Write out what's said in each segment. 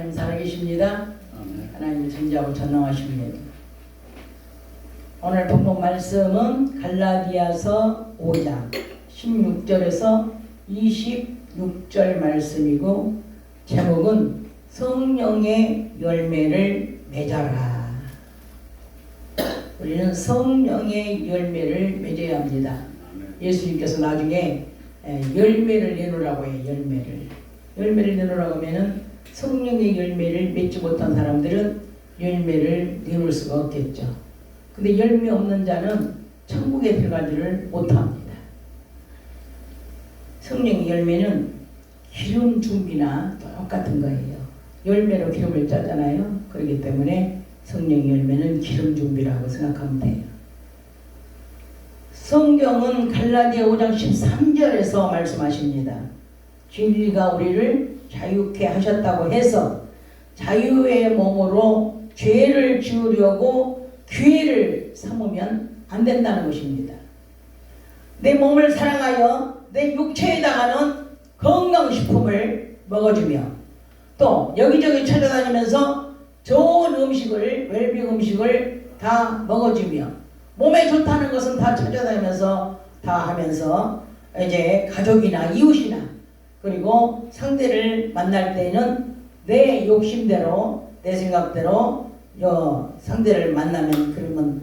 하나님 살아계십니다. 하나님 전지하고 전능하십니다. 오늘 본문 말씀은 갈라디아서 5장 16절에서 26절 말씀이고, 제목은 성령의 열매를 맺어라. 우리는 성령의 열매를 맺어야 합니다. 예수님께서 나중에 열매를 내놓으라고 해요. 열매를 내놓으라고 하면은 성령의 열매를 맺지 못한 사람들은 열매를 내놓을 수가 없겠죠. 근데 열매 없는 자는 천국에 들어가지를 못합니다. 성령의 열매는 기름 준비나 똑같은 거예요. 열매로 기름을 짜잖아요. 그렇기 때문에 성령의 열매는 기름 준비라고 생각하면 돼요. 성경은 갈라디아 5장 13절에서 말씀하십니다. 진리가 우리를 자유케 하셨다고 해서 자유의 몸으로 죄를 지으려고 기회를 삼으면 안 된다는 것입니다. 내 몸을 사랑하여 내 육체에다가는 건강식품을 먹어주며, 또 여기저기 찾아다니면서 좋은 음식을, 웰빙 음식을 다 먹어주며, 몸에 좋다는 것은 다 찾아다니면서 다 하면서 이제 가족이나 이웃이나 그리고 상대를 만날 때는 내 욕심대로, 내 생각대로 상대를 만나면, 그러면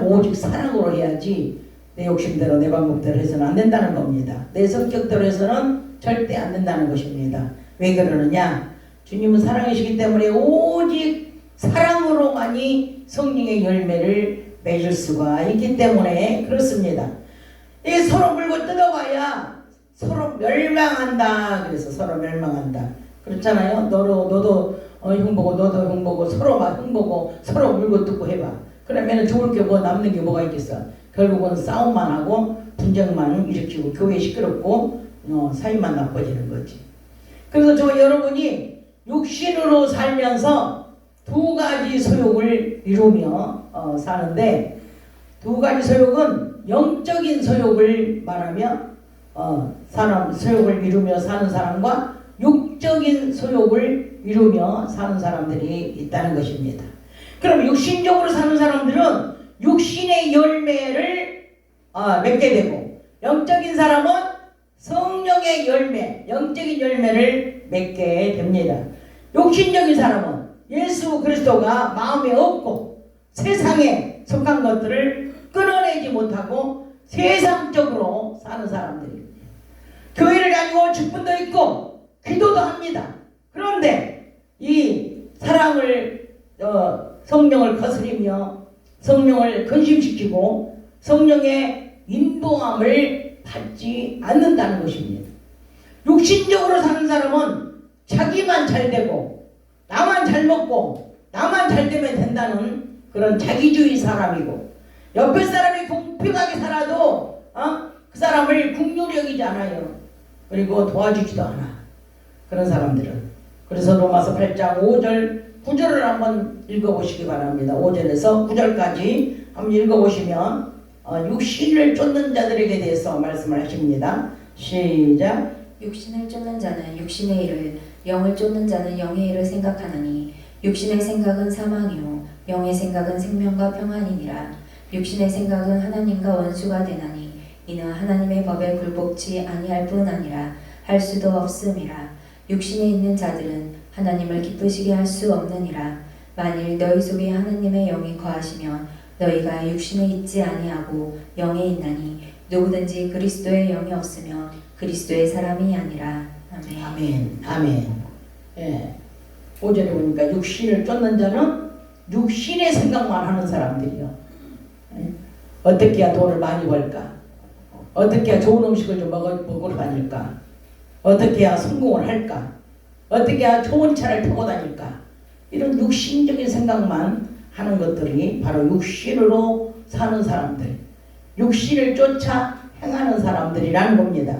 오직 사랑으로 해야지 내 욕심대로 내 방법대로 해서는 안 된다는 겁니다. 내 성격대로 해서는 절대 안 된다는 것입니다. 왜 그러느냐? 주님은 사랑이시기 때문에 오직 사랑으로만이 성령의 열매를 맺을 수가 있기 때문에 그렇습니다. 이 서로 물고 뜯어봐야 서로 멸망한다. 그래서 서로 멸망한다. 그렇잖아요. 너도 흉보고 너도 흉보고 서로 막 흉보고 서로 물고 뜯고 해봐. 그러면 좋을 게 뭐 남는 게 뭐가 있겠어. 결국은 싸움만 하고 분쟁만 일으키고 교회 시끄럽고 사이만 나빠지는 거지. 그래서 저 여러분이 육신으로 살면서 두 가지 소욕을 이루며 사는데, 두 가지 소욕은 영적인 소욕을 말하며 소욕을 이루며 사는 사람과 육적인 소욕을 이루며 사는 사람들이 있다는 것입니다. 그럼 육신적으로 사는 사람들은 육신의 열매를 맺게 되고, 영적인 사람은 성령의 열매, 영적인 열매를 맺게 됩니다. 육신적인 사람은 예수 그리스도가 마음에 없고 세상에 속한 것들을 끊어내지 못하고 세상적으로 사는 사람들입니다. 교회를 다니고 직분도 있고 기도도 합니다. 그런데 이 사랑을 성령을 거스리며 성령을 근심시키고 성령의 인도함을 받지 않는다는 것입니다. 육신적으로 사는 사람은 자기만 잘 되고 나만 잘 먹고 나만 잘 되면 된다는 그런 자기주의 사람이고, 옆에 사람이 공평하게 살아도 그 사람을 긍휼히 여기지 않아요. 그리고 도와주지도 않아. 그런 사람들은. 그래서 로마서 8장 5절 9절을 한번 읽어보시기 바랍니다. 5절에서 9절까지 한번 읽어보시면 육신을 쫓는 자들에게 대해서 말씀을 하십니다. 시작. 육신을 쫓는 자는 육신의 일을, 영을 쫓는 자는 영의 일을 생각하나니, 육신의 생각은 사망이요 영의 생각은 생명과 평안이니라. 육신의 생각은 하나님과 원수가 되나니, 이는 하나님의 법에 굴복치 아니할 뿐 아니라 할 수도 없음이라. 육신에 있는 자들은 하나님을 기쁘시게 할 수 없느니라. 만일 너희 속에 하나님의 영이 거하시면 너희가 육신에 있지 아니하고 영에 있나니, 누구든지 그리스도의 영이 없으면 그리스도의 사람이 아니라. 아멘. 아멘. 아멘. 예. 5절에 보니까 육신을 쫓는 자는 육신의 생각만 하는 사람들이요. 예. 어떻게 해야 돈을 많이 벌까? 어떻게 해야 좋은 음식을 좀 먹으러 다닐까? 어떻게 해야 성공을 할까? 어떻게 해야 좋은 차를 타고 다닐까? 이런 육신적인 생각만 하는 것들이 바로 육신으로 사는 사람들, 육신을 쫓아 행하는 사람들이라는 겁니다.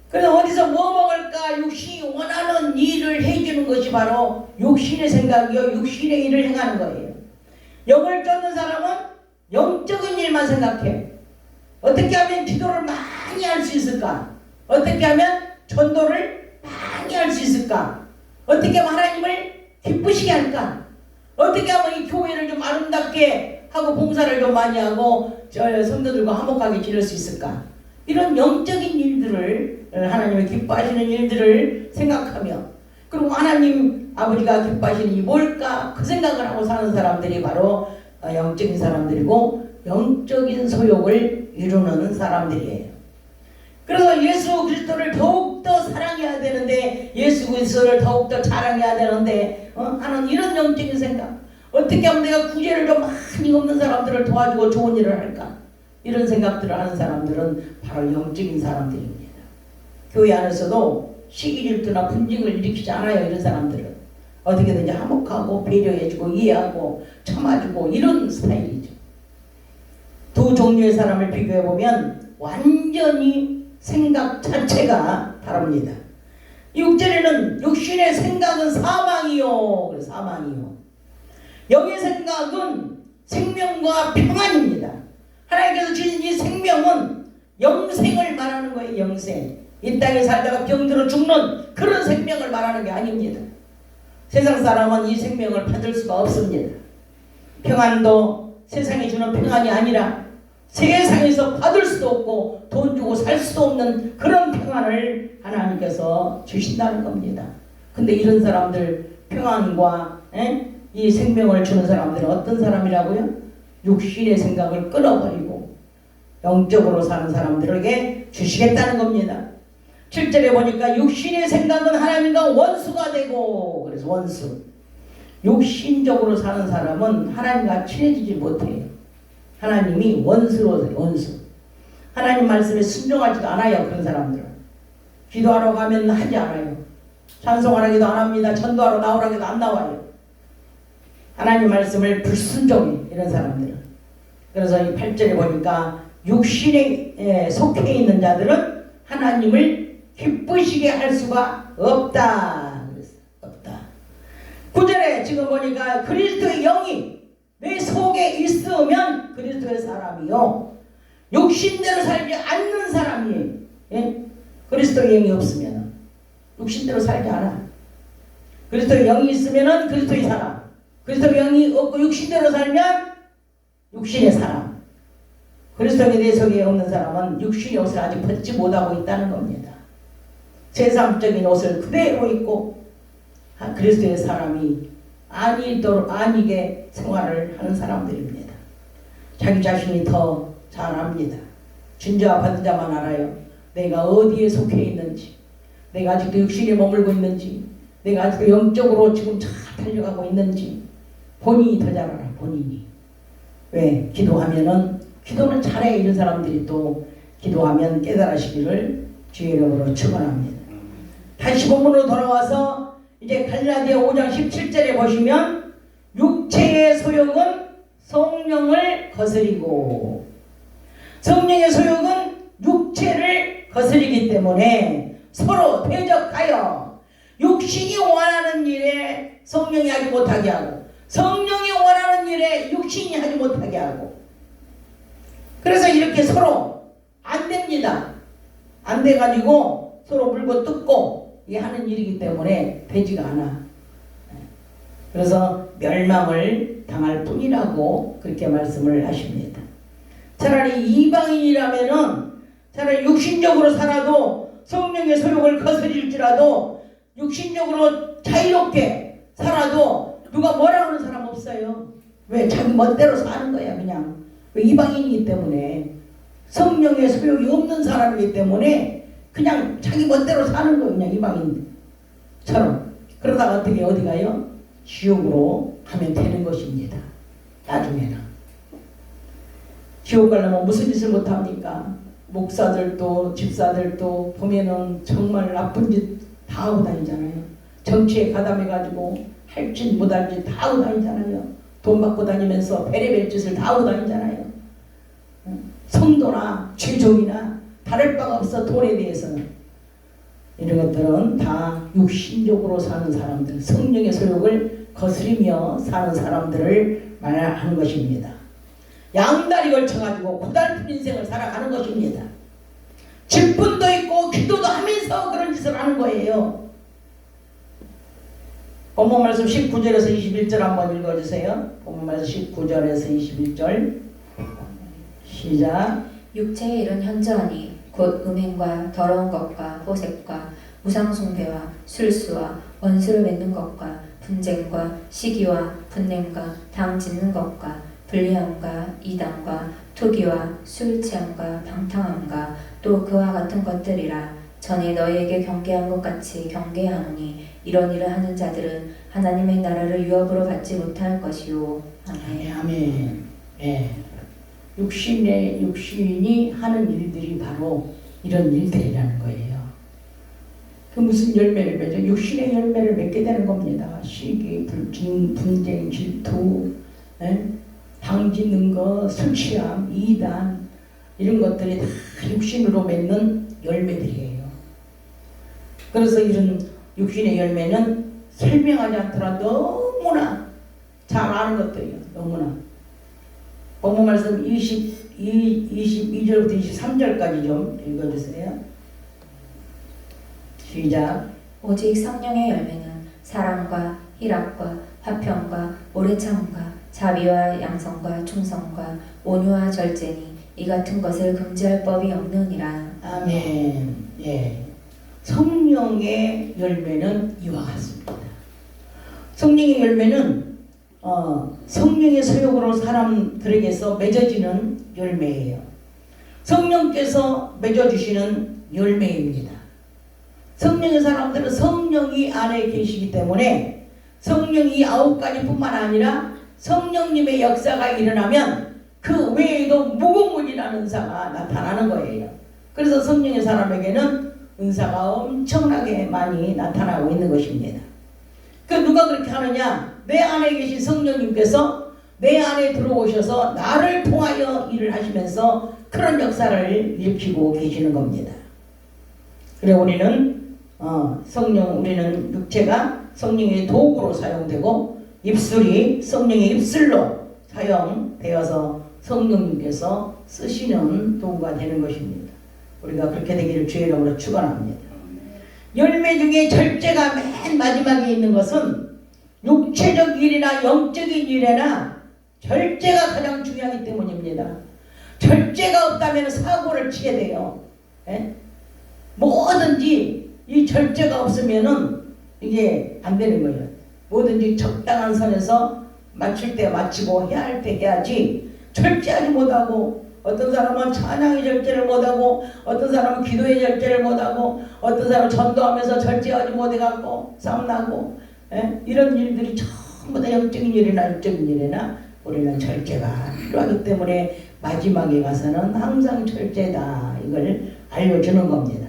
그래서 어디서 뭐 먹을까? 육신이 원하는 일을 해주는 것이 바로 육신의 생각이요, 육신의 일을 행하는 거예요. 영을 쫓는 사람은 영적인 일만 생각해. 어떻게 하면 기도를 많이 할 수 있을까? 어떻게 하면 전도를 많이 할 수 있을까? 어떻게 하면 하나님을 기쁘시게 할까? 어떻게 하면 이 교회를 좀 아름답게 하고 봉사를 좀 많이 하고 성도들과 화목하게 지낼 수 있을까? 이런 영적인 일들을 하나님의 기뻐하시는 일들을 생각하며 그리고 하나님 아버지가 기뻐하시는 이 뭘까? 그 생각을 하고 사는 사람들이 바로 영적인 사람들이고 영적인 소욕을 이루는 사람들이에요. 그래서 예수 그리스도를 더욱더 사랑해야 되는데 예수 그리스도를 더욱더 자랑해야 되는데 하는 이런 영적인 생각, 어떻게 하면 내가 구제를 좀 많이 없는 사람들을 도와주고 좋은 일을 할까, 이런 생각들을 하는 사람들은 바로 영적인 사람들입니다. 교회 안에서도 시기 질투나 분쟁을 일으키지 않아요. 이런 사람들은 어떻게든지 화목하고 배려해주고 이해하고 참아주고 이런 스타일이죠. 두 종류의 사람을 비교해보면 완전히 생각 자체가 다릅니다. 6절에는 육신의 생각은 사망이요. 사망이요. 영의 생각은 생명과 평안입니다. 하나님께서 주신 이 생명은 영생을 말하는 거예요. 영생. 이 땅에 살다가 병들어 죽는 그런 생명을 말하는 게 아닙니다. 세상 사람은 이 생명을 받을 수가 없습니다. 평안도 세상이 주는 평안이 아니라 세상에서 받을 수도 없고 돈 주고 살 수도 없는 그런 평안을 하나님께서 주신다는 겁니다. 근데 이런 사람들 평안과 이 생명을 주는 사람들은 어떤 사람이라고요? 육신의 생각을 끊어버리고 영적으로 사는 사람들에게 주시겠다는 겁니다. 7절에 보니까 육신의 생각은 하나님과 원수가 되고, 그래서 원수. 육신적으로 사는 사람은 하나님과 친해지지 못해요. 하나님이 원수로 돼요. 원수. 하나님 말씀에 순종하지도 않아요. 그런 사람들은. 기도하러 가면 하지 않아요. 찬송하라기도 안 합니다. 전도하러 나오라기도 안 나와요. 하나님 말씀을 불순종해. 이런 사람들은. 그래서 이 8절에 보니까 육신에 속해 있는 자들은 하나님을 기쁘시게 할 수가 없다. 없다. 9절에 지금 보니까 그리스도의 영이 내 속에 있으면 그리스도의 사람이요. 육신대로 살지 않는 사람이에요. 예? 그리스도의 영이 없으면 육신대로 살지 않아. 그리스도의 영이 있으면 그리스도의 사람. 그리스도의 영이 없고 육신대로 살면 육신의 사람. 그리스도의 내 속에 없는 사람은 육신의 옷을 아직 벗지 못하고 있다는 겁니다. 세상적인 옷을 그대로 입고 그리스도의 사람이 아니게 생활을 하는 사람들입니다. 자기 자신이 더 잘 압니다. 준 자와 받은 자만 알아요. 내가 어디에 속해 있는지, 내가 아직도 육신에 머물고 있는지, 내가 아직도 영적으로 지금 잘 달려가고 있는지 본인이 더 잘 알아. 본인이. 왜? 기도는 잘해. 이런 사람들이 또 기도하면 깨달으시기를 주의 이름으로 축원합니다. 다시 본문으로 돌아와서 이제 갈라디아 5장 17절에 보시면 육체의 소욕은 성령을 거스리고, 성령의 소욕은 육체를 거스리기 때문에 서로 대적하여 육신이 원하는 일에 성령이 하지 못하게 하고 성령이 원하는 일에 육신이 하지 못하게 하고, 그래서 이렇게 서로 안 됩니다. 안 돼가지고 서로 물고 뜯고 하는 일이기 때문에 되지가 않아. 그래서 멸망을 당할 뿐이라고 그렇게 말씀을 하십니다. 차라리 이방인이라면은 차라리 육신적으로 살아도 성령의 소욕을 거스릴지라도 육신적으로 자유롭게 살아도 누가 뭐라 하는 사람 없어요. 왜? 자기 멋대로 사는 거야. 그냥. 왜? 이방인이기 때문에, 성령의 소욕이 없는 사람이기 때문에 그냥 자기 멋대로 사는 거예요. 그냥 이방인처럼. 그러다가 어떻게 어디 가요? 지옥으로 가면 되는 것입니다. 나중에는. 지옥 가려면 무슨 짓을 못합니까? 목사들도 집사들도 보면은 정말 나쁜 짓 다 하고 다니잖아요. 정치에 가담해가지고 할 짓 못할 짓 다 하고 다니잖아요. 돈 받고 다니면서 베레벨 짓을 다 하고 다니잖아요. 성도나 죄종이나 다를 바가 없어. 돈에 대해서는. 이런 것들은 다 육신적으로 사는 사람들, 성령의 소욕을 거스리며 사는 사람들을 말하는 것입니다. 양다리 걸쳐가지고 고달픈 인생을 살아가는 것입니다. 직분도 있고 기도도 하면서 그런 짓을 하는 거예요. 본문 말씀 19절에서 21절 한번 읽어주세요. 본문 말씀 19절에서 21절 시작. 육체의 일은 현저하니 곧 음행과 더러운 것과 호색과 우상숭배와 술수와 원수를 맺는 것과 분쟁과 시기와 분냄과 당 짓는 것과 불리함과 이단과 투기와 술 취함과 방탕함과 또 그와 같은 것들이라. 전에 너희에게 경계한 것 같이 경계하노니 이런 일을 하는 자들은 하나님의 나라를 유업으로 받지 못할 것이요. 아멘. 아멘. 예. 육신이 하는 일들이 바로 이런 일들이라는 거예요. 그 무슨 열매를 맺어? 육신의 열매를 맺게 되는 겁니다. 시기, 분쟁, 질투, 당 짓는 거, 술 취함, 이단 이런 것들이 다 육신으로 맺는 열매들이에요. 그래서 이런 육신의 열매는 설명하지 않더라 너무나 잘 아는 것들이에요. 너무나. 본문 말씀 22절부터 23절까지 좀 읽어주세요. 시작. 오직 성령의 열매는 사랑과 희락과 화평과 오래 참음과 자비와 양성과 충성과 온유와 절제니 이 같은 것을 금지할 법이 없느니라. 아멘. 예. 성령의 열매는 이와 같습니다. 성령의 열매는 성령의 소욕으로 사람들에게서 맺어지는 열매예요. 성령께서 맺어주시는 열매입니다. 성령의 사람들은 성령이 안에 계시기 때문에 성령이 9가지뿐만 아니라 성령님의 역사가 일어나면 그 외에도 무궁무진한 은사가 나타나는 거예요. 그래서 성령의 사람에게는 은사가 엄청나게 많이 나타나고 있는 것입니다. 그 누가 그렇게 하느냐? 내 안에 계신 성령님께서 내 안에 들어오셔서 나를 통하여 일을 하시면서 그런 역사를 일으키고 계시는 겁니다. 그래 우리는 우리는 육체가 성령의 도구로 사용되고 입술이 성령의 입술로 사용되어서 성령님께서 쓰시는 도구가 되는 것입니다. 우리가 그렇게 되기를 주의 이름으로 축원합니다. 열매 중에 절제가 맨 마지막에 있는 것은 육체적 일이나 영적인 일이나 절제가 가장 중요하기 때문입니다. 절제가 없다면 사고를 치게 돼요. 예? 뭐든지 이 절제가 없으면은 이게 안 되는 거예요. 뭐든지 적당한 선에서 맞출 때 맞추고 해야 할 때 해야지 절제하지 못하고 어떤 사람은 찬양의 절제를 못하고 어떤 사람은 기도의 절제를 못하고 어떤 사람은 전도하면서 절제하지 못해갖고 싸움나고 이런 일들이 전부 다 영적인 일이나 육적인 일이나 우리는 절제가 필요하기 때문에 마지막에 가서는 항상 절제다 이걸 알려주는 겁니다.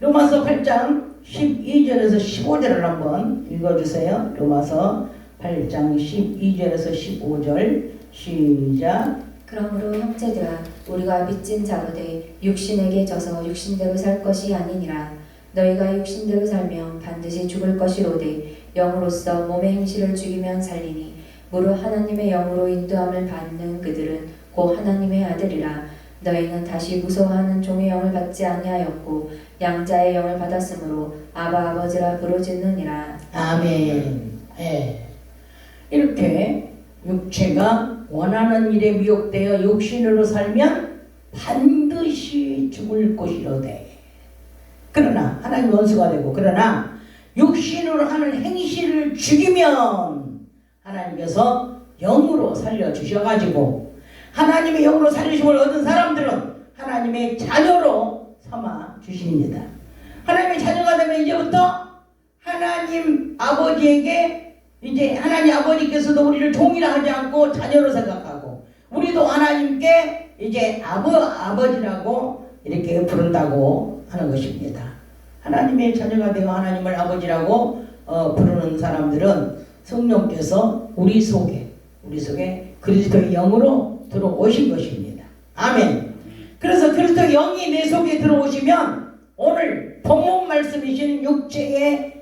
로마서 8장 12절에서 15절을 한번 읽어주세요. 로마서 8장 12절에서 15절 시작. 그러므로 형제들아 우리가 빚진 자로 돼 육신에게 져서 육신대로 살 것이 아니니라. 너희가 육신대로 살면 반드시 죽을 것이로되 영으로서 몸의 행실을 죽이면 살리니 무릇 하나님의 영으로 인도함을 받는 그들은 곧 하나님의 아들이라. 너희는 다시 무서워하는 종의 영을 받지 아니하였고 양자의 영을 받았으므로 아바 아버지라 부르짖느니라. 아멘. 예. 이렇게 육체가 원하는 일에 미혹되어 육신으로 살면 반드시 죽을 것이로되 그러나 하나님 원수가 되고 그러나 육신으로 하는 행실을 죽이면 하나님께서 영으로 살려주셔가지고 하나님의 영으로 살리심을 얻은 사람들은 하나님의 자녀로 삼아 주십니다. 하나님의 자녀가 되면 이제부터 하나님 아버지에게 이제 하나님 아버지께서도 우리를 종이라 하지 않고 자녀로 생각하고 우리도 하나님께 이제 아버지라고 이렇게 부른다고 하는 것입니다. 하나님의 자녀가 되어 하나님을 아버지라고 부르는 사람들은 성령께서 우리 속에 그리스도의 영으로 들어오신 것입니다. 아멘. 그래서 그리스도의 영이 내 속에 들어오시면 오늘 본문 말씀이신 육체의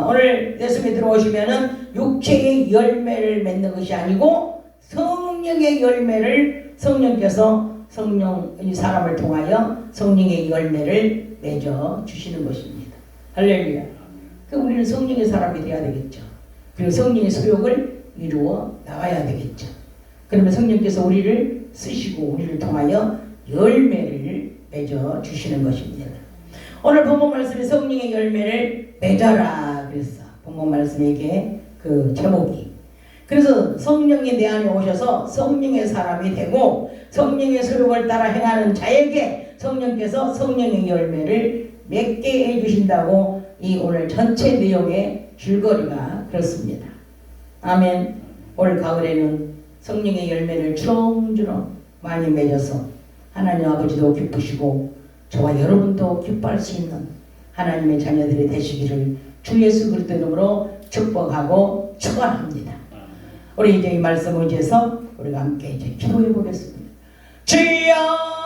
오늘 내 속에 들어오시면은 육체의 열매를 맺는 것이 아니고 성령의 열매를 성령께서 이 사람을 통하여 성령의 열매를 맺어 주시는 것입니다. 할렐루야. 그 우리는 성령의 사람이 돼야 되겠죠. 그리고 성령의 소욕을 이루어 나가야 되겠죠. 그러면 성령께서 우리를 쓰시고 우리를 통하여 열매를 맺어 주시는 것입니다. 오늘 본문 말씀에 성령의 열매를 맺어라 그랬어. 본문 말씀에게 그 제목이. 그래서 성령이 내 안에 오셔서 성령의 사람이 되고 성령의 소욕을 따라 행하는 자에게 성령께서 성령의 열매를 맺게 해주신다고 이 오늘 전체 내용의 줄거리가 그렇습니다. 아멘. 올 가을에는 성령의 열매를 주렁주렁 많이 맺어서 하나님 아버지도 기쁘시고 저와 여러분도 기뻐할 수 있는 하나님의 자녀들이 되시기를 주 예수 그리스도 이름으로 축복하고 축원합니다. 우리 이제 이 말씀 의지해서 우리가 함께 이제 기도해 보겠습니다. 주여